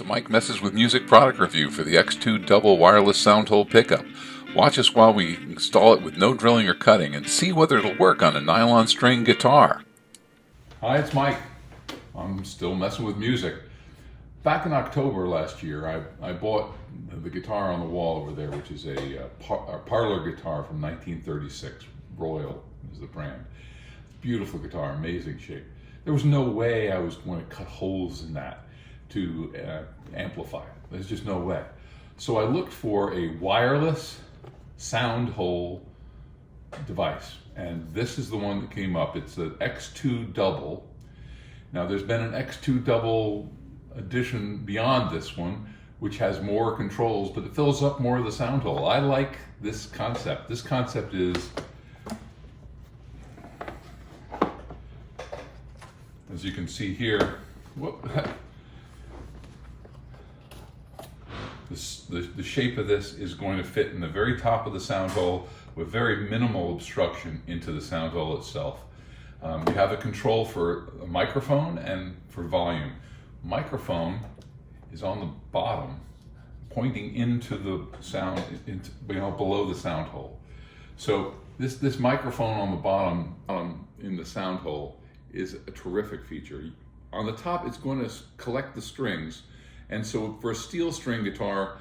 to Mike Messes with Music product review for the X2 Double Wireless Soundhole Pickup. Watch us while we install it with no drilling or cutting and see whether it'll work on a nylon string guitar. Hi, it's Mike. I'm still messing with music. Back in October last year, I bought the guitar on the wall over there, which is a Parlor Guitar from 1936. Royal is the brand. Beautiful guitar, amazing shape. There was no way I was going to cut holes in that to amplify it. There's just no way. So I looked for a wireless sound hole device, and this is the one that came up. It's an X2 Double. Now there's been an X2 Double edition beyond this one, which has more controls, but it fills up more of the sound hole. I like this concept. This concept is, as you can see here, the shape of this is going to fit in the very top of the sound hole with very minimal obstruction into the sound hole itself. You have a control for a microphone and for volume. Microphone is on the bottom, pointing into the sound, below the sound hole. So this microphone on the bottom, in the sound hole, is a terrific feature. On the top, it's going to collect the strings, and so for a steel string guitar,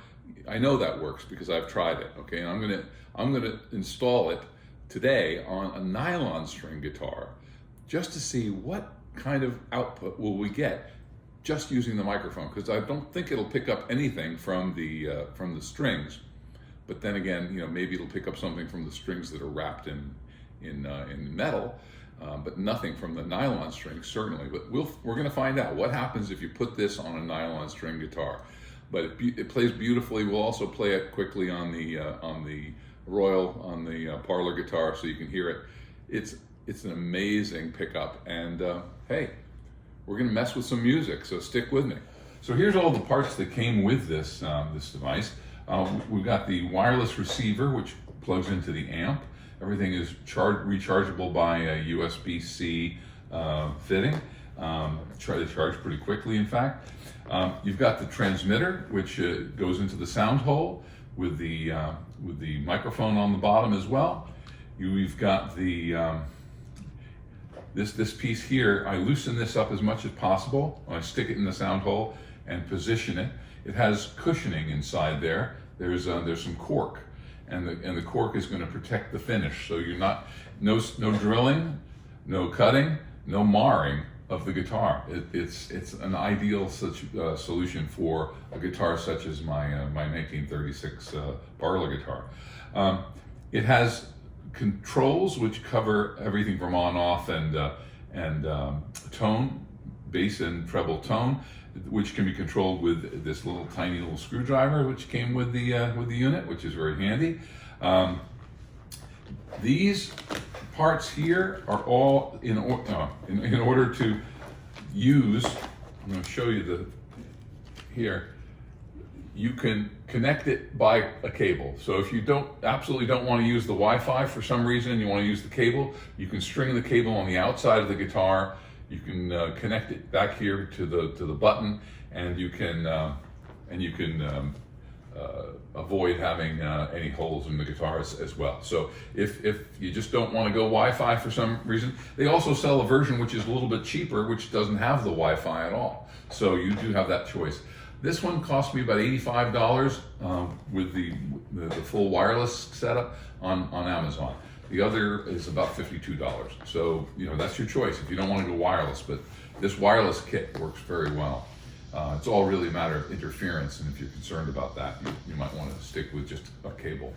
I know that works because I've tried it. Okay, and I'm gonna install it today on a nylon string guitar, just to see what kind of output will we get just using the microphone, because I don't think it'll pick up anything from the strings. But then again, maybe it'll pick up something from the strings that are wrapped in metal. But nothing from the nylon string, certainly. But we're going to find out what happens if you put this on a nylon string guitar. But it plays beautifully. We'll also play it quickly on the Parlor Guitar, so you can hear it. It's an amazing pickup, and hey, we're going to mess with some music, so stick with me. So here's all the parts that came with this device. We've got the wireless receiver, which plugs into the amp. Everything is rechargeable by a USB-C fitting. They charge pretty quickly, in fact. You've got the transmitter, which goes into the sound hole with the microphone on the bottom as well. We've got the this piece here. I loosen this up as much as possible. I stick it in the sound hole and position it. It has cushioning inside there. There's some cork. And the cork is going to protect the finish, so you're no drilling, no cutting, no marring of the guitar. It's an ideal solution for a guitar such as my 1936 Parlor Guitar. It has controls which cover everything from on-off and tone, bass and treble tone, which can be controlled with this tiny little screwdriver, which came with the unit, which is very handy. These parts here are all in order to use. I'm going to show you here. You can connect it by a cable. So if you absolutely don't want to use the Wi-Fi for some reason, you want to use the cable, you can string the cable on the outside of the guitar. You can connect it back here to the button, and you can avoid having any holes in the guitar as well. So if you just don't want to go Wi-Fi for some reason, they also sell a version which is a little bit cheaper, which doesn't have the Wi-Fi at all. So you do have that choice. This one cost me about $85 with the full wireless setup on Amazon. The other is about $52. So, that's your choice if you don't want to go wireless, but this wireless kit works very well. It's all really a matter of interference, and if you're concerned about that, you might want to stick with just a cable.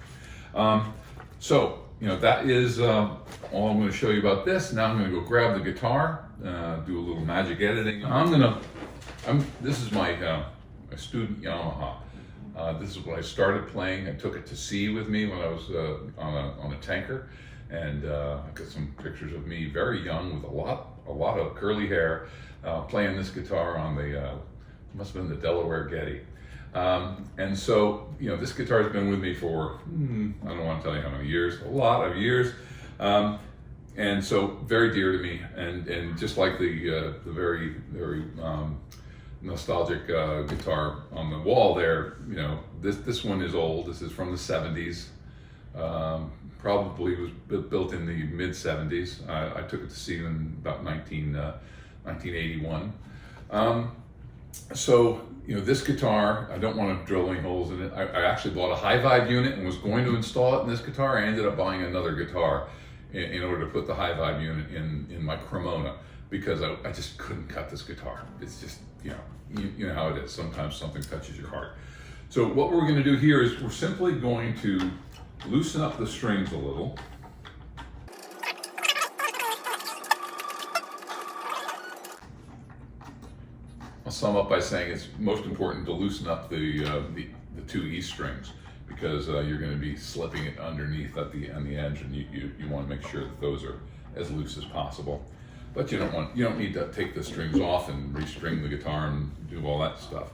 So, that is all I'm going to show you about this. Now I'm going to go grab the guitar, do a little magic editing. This is my student Yamaha. This is when I started playing. I took it to sea with me when I was on a tanker, and I've got some pictures of me very young with a lot of curly hair, playing this guitar on the must have been the Delaware Getty. And so this guitar has been with me for I don't want to tell you how many years, a lot of years, and so very dear to me. And just like the very nostalgic guitar on the wall there. You know, this one is old. This is from the 70s. Probably was built in the mid 70s. I took it to see in about 1981. So, you know, this guitar, I don't want to drill any holes in it. I actually bought a high vibe unit and was going to install it in this guitar. I ended up buying another guitar in order to put the high vibe unit in my Cremona, because I just couldn't cut this guitar. It's just, you know how it is. Sometimes something touches your heart. So what we're going to do here is we're simply going to loosen up the strings a little. I'll sum up by saying it's most important to loosen up the two E strings, because you're going to be slipping it underneath on the edge, and you want to make sure that those are as loose as possible. But you don't need to take the strings off and restring the guitar and do all that stuff.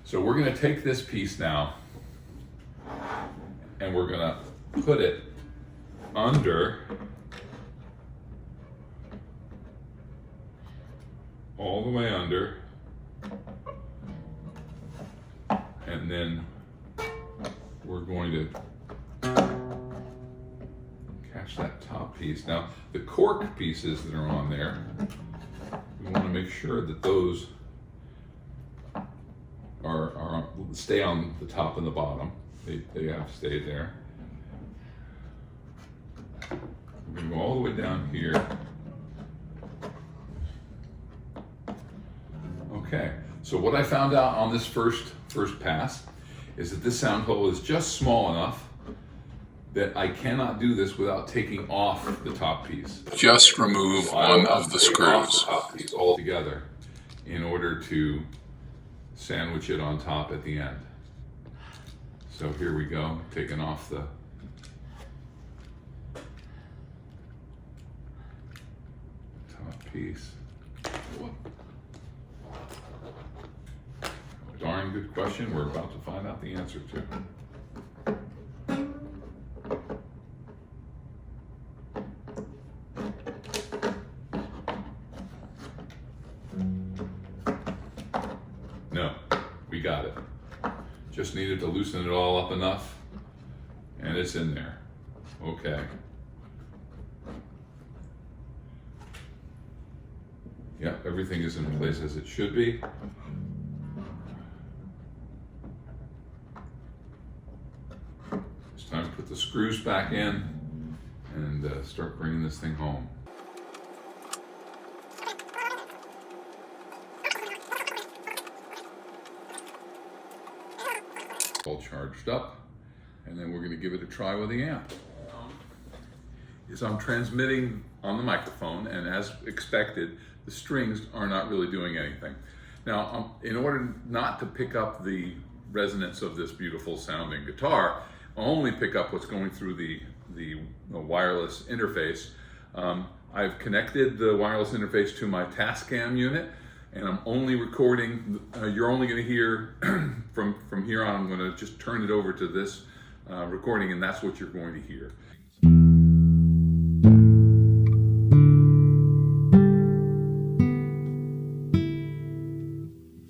So we're going to take this piece now, and we're going to put it under, all the way under, and then we're going to catch that top piece. Now, the cork pieces that are on there, we want to make sure that those stay on the top and the bottom. They have to stay there. We're going to go all the way down here. Okay, so what I found out on this first pass is that this sound hole is just small enough that I cannot do this without taking off the top piece. Just remove one of the screws. The top piece altogether in order to sandwich it on top at the end. So here we go, taking off the top piece. Darn good question we're about to find out the answer to. No, we got it. Just needed to loosen it all up enough, and it's in there. Okay. Yeah, everything is in place as it should be. It's time to put the screws back in and start bringing this thing home. All charged up, and then we're going to give it a try with the amp. I'm transmitting on the microphone, and as expected, the strings are not really doing anything. Now, in order not to pick up the resonance of this beautiful sounding guitar, I'll only pick up what's going through the wireless interface. I've connected the wireless interface to my Tascam unit, and I'm only recording. You're only going to hear from here on. I'm going to just turn it over to this recording, and that's what you're going to hear.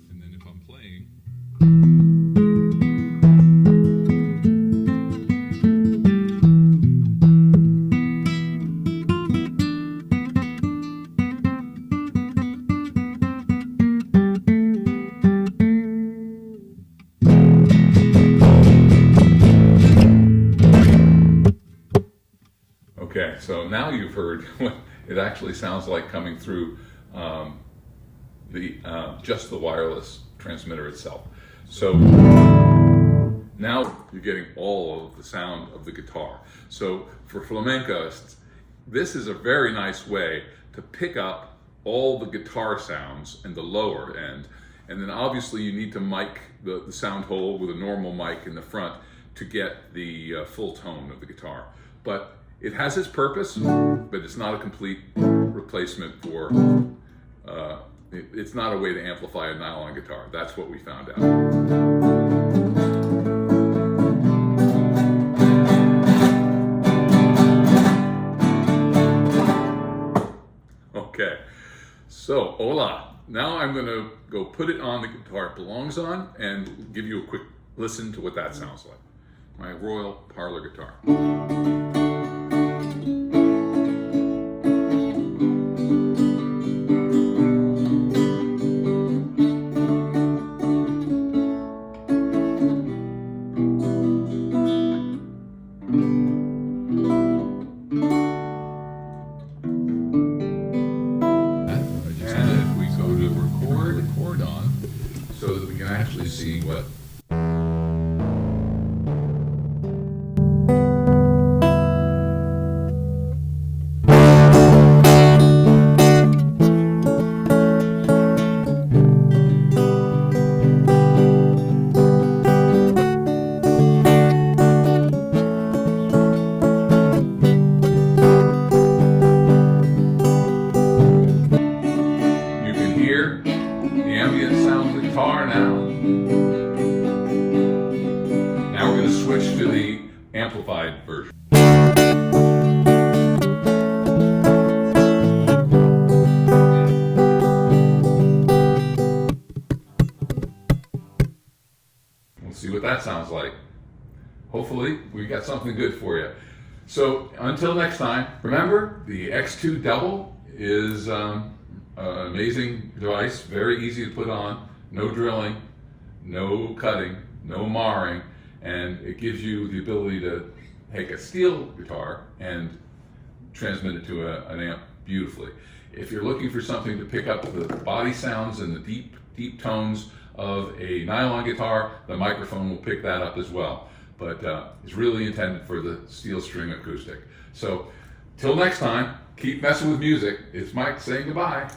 And then if I'm playing. Okay, so now you've heard what it actually sounds like coming through just the wireless transmitter itself. So now you're getting all of the sound of the guitar. So for flamencoists, this is a very nice way to pick up all the guitar sounds in the lower end. And then obviously you need to mic the sound hole with a normal mic in the front to get the full tone of the guitar. But it has its purpose, but it's not a complete replacement for, it's not a way to amplify a nylon guitar. That's what we found out. Okay, so hola. now I'm going to go put it on the guitar it belongs on and give you a quick listen to what that sounds like. My Royal Parlor Guitar. Record on so that we can actually see what you can hear the ambient sound of the guitar now. Now we're going to switch to the amplified version. We'll see what that sounds like. Hopefully we got something good for you. So until next time, remember the X2 Double is an amazing device, very easy to put on, no drilling, no cutting, no marring, and it gives you the ability to take a steel guitar and transmit it to an amp beautifully. If you're looking for something to pick up the body sounds and the deep tones of a nylon guitar, the microphone will pick that up as well. But it's really intended for the steel string acoustic. So till next time, keep messing with music. It's Mike saying goodbye.